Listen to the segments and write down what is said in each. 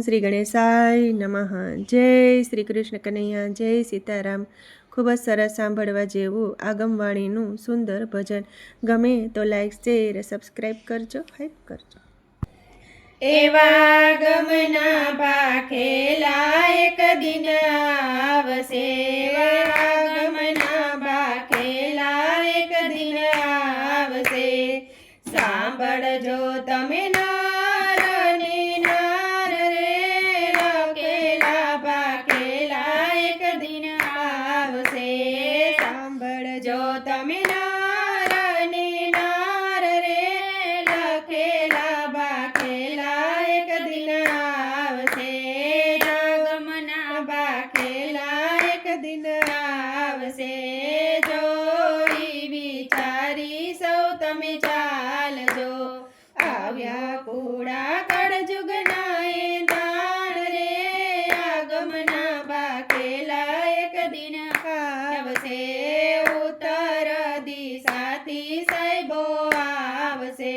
શ્રી ગણેશાય નમઃ. જય શ્રી કૃષ્ણ કનૈયા, જય સીતારામ. ખૂબ જ સરસ સાંભળવા જેવું આગમવાણીનું સુંદર ભજન. ગમે તો લાઈક, શેર, સબસ્ક્રાઈબ કરજો, હાઈપ કરજો. એવા ગમના ભાખેલા એક દિન આવશે, એવા ગમના ભાખેલા એક દિન આવશે. સાંભળજો તમે નાર ને નાર રે, લખેલા ભાખેલા એક દિન આવશે. સાંભળજો તમે નાર ને નાર રે, લખેલા ભાખેલા એક દિન આવશે. ગમના ભાખેલા એક દિન આવશે. જોઈ વિચારી સૌ તમે ચાલજો, આવ્યા કુડા કળજુગના એ દાણ રે. આગમના ભાખેલા એક દિન આવશે. ઉત્તર દિશાથી સાહેબો આવશે,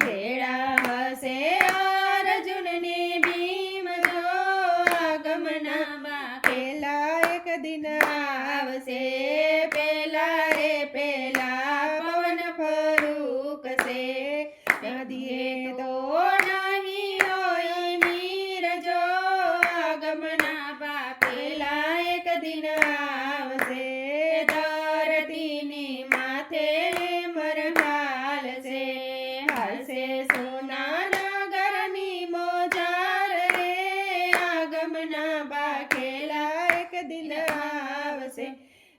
ભેળા હશે અર્જુન ને ભીમ. જો આગમના ભાખેલા એક દિન આવશે. પેલા રે પેલા પવન ફરૂકશે, નદીએ તો નહીં હોય નીર. જો આગમના ભાખેલા એક દિન આવશે. ધરતીની માથે મરહાલશે, હાલશે સોના નગરની મોજાર રે. આગમના ભાખેલા એક દિન આવશે.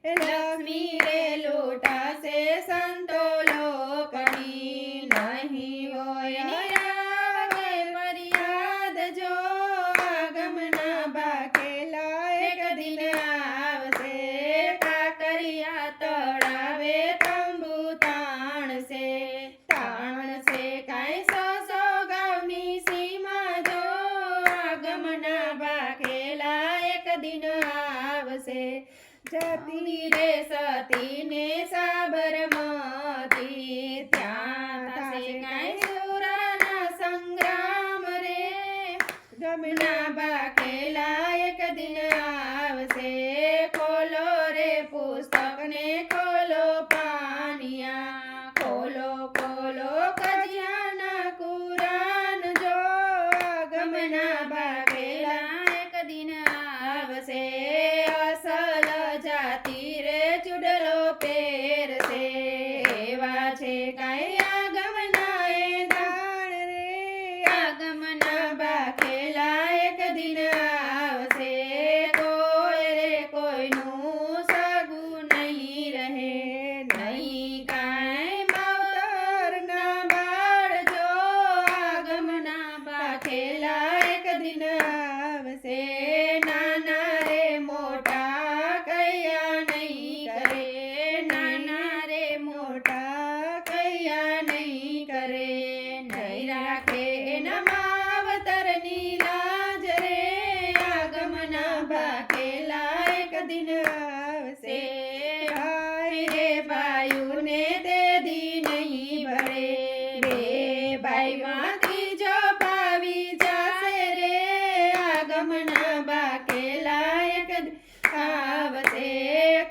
લક્ષ્મી રે લૂંટાશે સંતો લોકની, નહીં હોય નિરાગે ફરિયાદ. જો આગમના ભાખેલા એક દિન આવશે. કાંકરિયા તળાવે તંબુ તાણશે, તાણશે કાંઈ સો ગામની સીમા. જો આગમના ભાખેલા એક દિન આવશે. જતી રે સતીને સાબરમતી, ત્યાં થશે કાંઈ સુરાના સંગ્રામ રે. ગમના ભાખેલા એક દિન આવશે. ખોલો રે પુસ્તકને ખોલો પાનિયા, ખોલો ખોલો કજિયાના કુરાન. જો આગમના ભાખેલા એક દિન આવશે. અસલ જાતિ રે ચૂડલો પહેરશે, એવા છે કાંઈ આગમના એ દાણ રે. આગમના ભાખેલા એક દિન આવશે. કોઈ રે કોઈનું સગું નહીં રહે, નહીં કાંઈ માવતરના બાળ. જો આગમના ભાખેલા એક દિન આવશે. નાના રે મોટા કૈયા નહીં કરે, નાના રે મોટા કૈયા નહીં કરે. નહીં રાખે એના માવતરની લાજ રે. આગમના ભાખેલા એક દિન આવશે. ભાઈ રે ભાઈઓને તે દી નહીં ભળે, બે ભાઈમાં ત્રીજો પાવી જાશે રે. આગમના ભાખેલા એક દિન આવશે.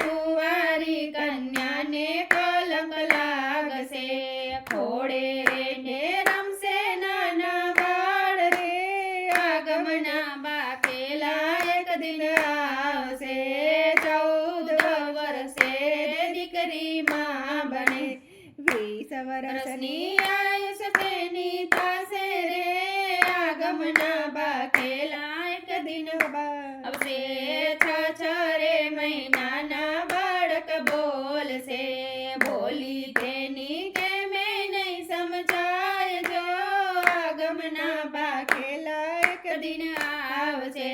કુંવારી કન્યાને કલંક લાગશે, ખોડે રેને રમશે નાના બાળ રે. આગમના ભાખેલા એક દિન આવશે. 14 વર્ષે દીકરી માં બને, 20 વર્ષની આયુષ તેની થશે રે. આગમના ભાખેલા એક દિન આવશે. 6 રે મહિનાના બાળક બોલશે, બોલી તેની કે મેં નહીં સમજાય. જો આગમના ભાખેલા એક દિન આવશે.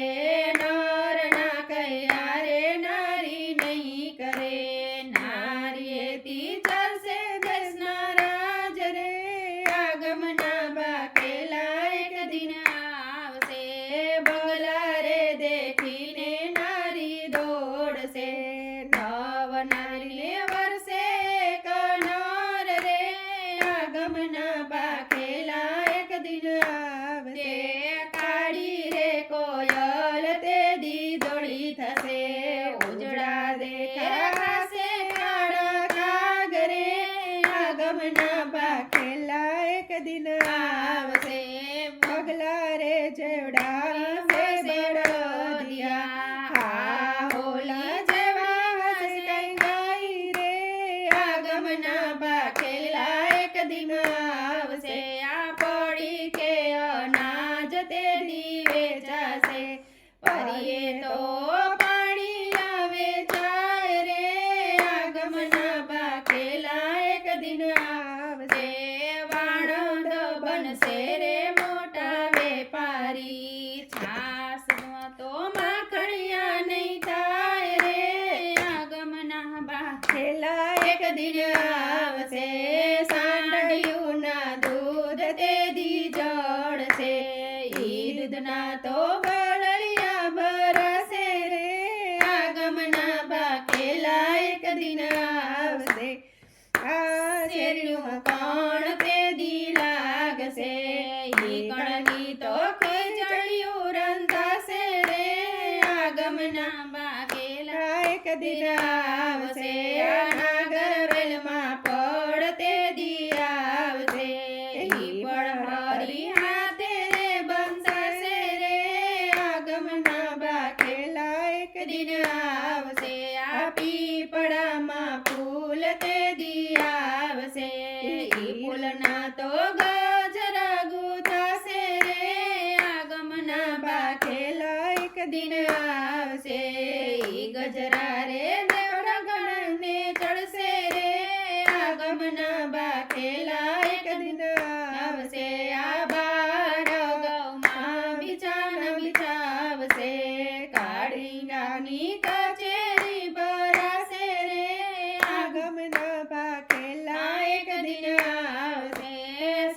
નરના કયા રે નારી નહીં કરે, નારીએથી ચાલશે દેશના રાજ રે. આગમના ભાખેલા એક દિન આવશે. બંગલા રે દેખીને નારી દોડશે, નવ નારીને વર્ષે કનોર રે. આગમના ભાખેલા એક દિન આવશે. કાળી રે ખેલા એક દિન આવશે સાંડળિયુંના દૂધ તે દી જળશે ઈ દૂધના તો બળડિયા ભરાશે રે આગમના બાકેલા એક દિન આવશે આ શેરડીયું કોણ તે દી લાગશે ઈ કણની તો ખીચડીયું રંધાશે રે આગમના બાકેલા એક દિન આવશે આ નાગર વેલમાં પડતે દી આવશે ઈ પણ હરી હાથે રે બંધાશે રે આગમના બાકેલા એક દિન આવશે આ પીપળામાં ફૂલ તે દી આવશે ઈ ફૂલના તો ગજરા ગુથાશે રે આગમના બાકેલા એક દિન આવશે ઈ ગજરા રે દેવડા ગણને ચડશે રે આગમના બાકેલા એક દિન આવશે આ બાર ગૌમાં બિછાના બિછાવશે કાળી નાની કચેરી ભરાશે રે આગમના બાકેલા એક દિન આવશે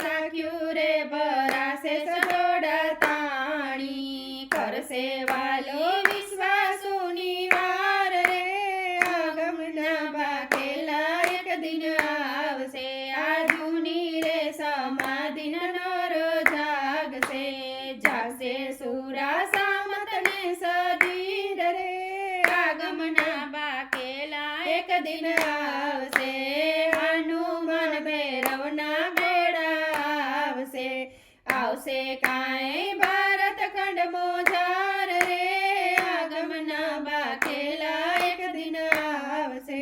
સાખ્યું રે ભરાશે સજોડા તાણી કરશે વાલો વિશ્વાસુની વાર રે આગમના બાકેલા એક દિન આવશે આ જૂની રે સમાધિન નર જાગશે જાગશે સુરા સામતને સજીર રે આગમના બાકેલા એક દિન આવશે હનુમાન ભૈરવના બેડા આવશે આવશે કાંઈ ભારત ખંડ મોજાર રે આગમના બાકેલા એક દિન આવશે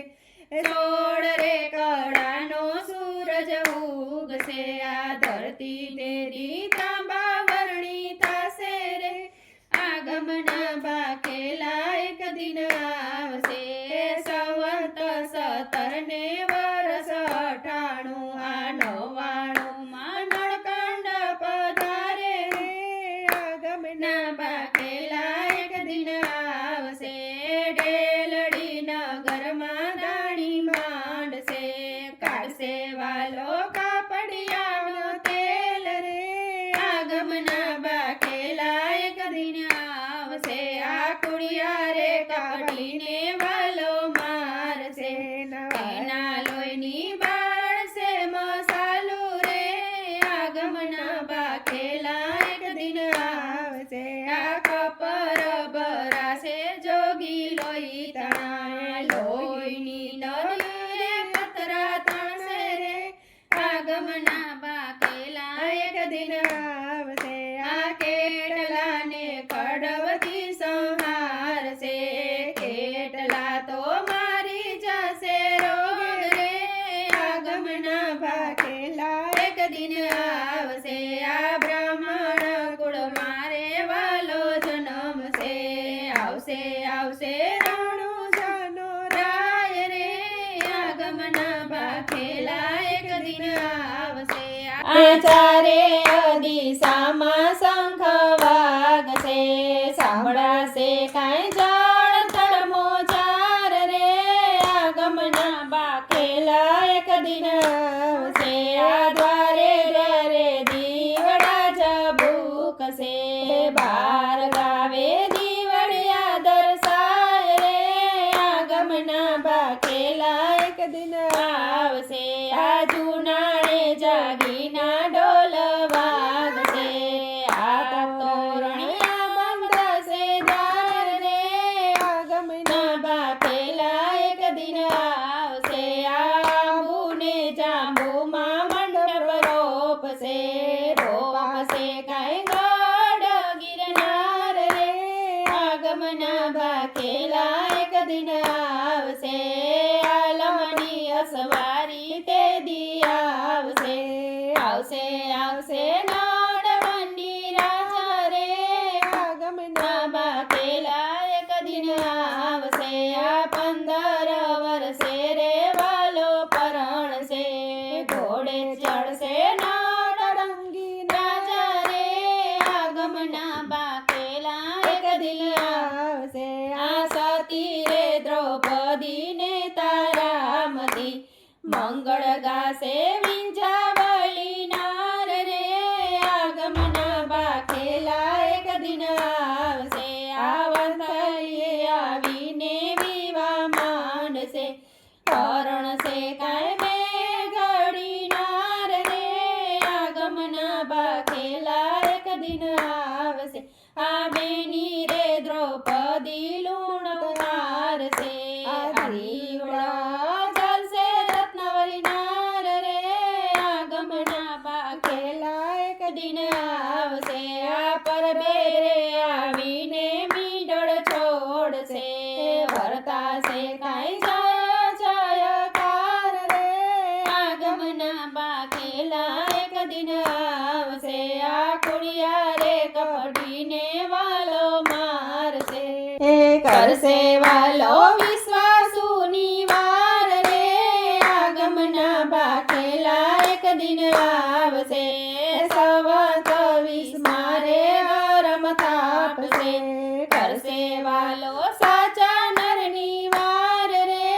સોળ રે કળાનો સૂરજ ઉગશે આ ધરતી તેરી તાંબા વર્ણી થશે રે આગમના બાકેલા એક દિન આવશે સંવત 17 ને વર્ષ 98 આ 99 માં નળકંડ પધારે રે આગમના બાકેલા એક દિન આવશે ડેલડી નગરમાં દાણી માંડશે કાઢશે વાલો કાપડિયાનો તેલ રે આગમના બાકેલા એક દિન આવશે આ કુડિયા રે કાપડીને વાલો મારશે એના લોહીની બાળશે મસાલો રે આગમના બાકેલા એક દિન આવશે આ કપર ભરાશે જોગી લોહી તણાય લોહીની નદીએ પતરા તણશે રે આગમના બાકેલા એક દિન આવશે આ કેટલાને કડવથી સંહારશે કેટલા તો મારી જશે રોગ રે આગમના બાકેલા એક દિન આવશે આ બ્રાહ્મણ કુળ મારે વાલો જન્મશે આવશે આવશે રાણું જાનો રાય રે આગમના બાકેલા એક દિન આવશે આ ચારે દિશામાં શંખ વાગશે સાંભળાશે કાંઈ જાળ તળમો ચાર રે આગમના બાકેલા એક દિન આવશે આ દ્વારે રે દીવડા ઝબૂકશે બાર ગાવે દીવડિયા દર્શાય રે આગમના બાકેલા એક દિન આવશે આ જુનાણે જાગીના ડોલ વાગશે આ તોરણિયા બંધાશે દ્વાર રે આગમના બાકેલા એક દિન આવશે આંબુને જાંબુમાં મંડપ રોપશે રોપશે કાંઈ ગઢ ગિરનાર રે આગમના બાકેલા એક દિન આવશે આલમની અસવારી તે દી આવશે આવશે આવશે નળવંડી રાજા રે આગમના બાકેલા એક દિન આવશે આ 15 વર્ષે રે વાલો પરણશે ઘોડે ચડશે નળરંગી રાજા રે આગમના બાકેલા એક દિન આવશે આ સતી રે દ્રૌપદી આવીને તારામતી મંગળ ગાશે વિંજાવલી નાર રે આગમના બાખેલા એક દિન આવશે આવંતલીએ આવીને વિવા માંડશે કરણશે કાંઈ મેઘડી નાર રે આગમના બાખેલા એક દિન આવશે આ બેની રે દ્રૌપદી લૂણ ઉતારશે આ દીવડા જલશે રત્નાવલી નાર રે આગમના બાખેલા એક દિન આવશે આ પરબે રે આવીને મીંડળ છોડશે વર્તાશે કાંઈ જયકાર રે આગમના બાખેલા એક દિન આવશે આ કુળિયા રે કપડીને વાલો મારશે કરશે વાલો વિશ્વાસુની વાર રે આગમના બાખેલા એક દિન આવશે સવત 20 મારે ગરમ તાપશે કરશે વાલો સાચા નરની વાર રે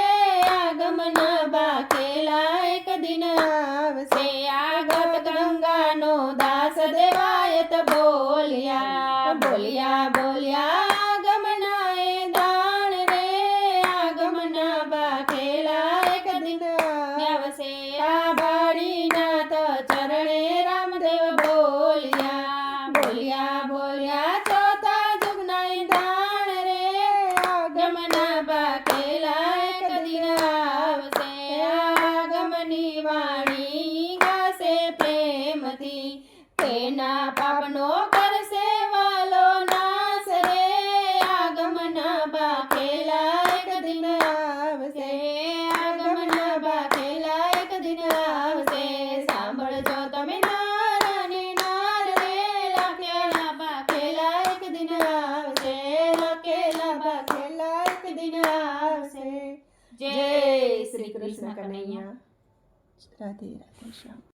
આગમના બાખેલા એક દિન આવશે આગત ગંગાનો દાસ દેવાયત બોલ્યા બોલ્યા બોલ્યા આગમના એ દાણ રે આગમના બાખેલા એક દિન આવશે આ ભાડીનાથ ચરણે રામદેવ બોલ્યા બોલ્યા બોલ્યા ચોથા જુગના એ દાણ રે આગમના બાખેલા એક દિન આવશે આગમની વાણી ગાશે પ્રેમથી તેના પાપનો કરશે વાલો નાશ રે આગમના બાખેલા એક દિન આવશે આગમના બાખેલા એક દિન આવશે સાંભળજો તમે નાર અને નાર રે લખેલા બાખેલા એક દિન આવશે લખેલા બાખેલા એક દિન આવશે જય શ્રી કૃષ્ણ કનૈયા રાધે રાધે શ્યામ.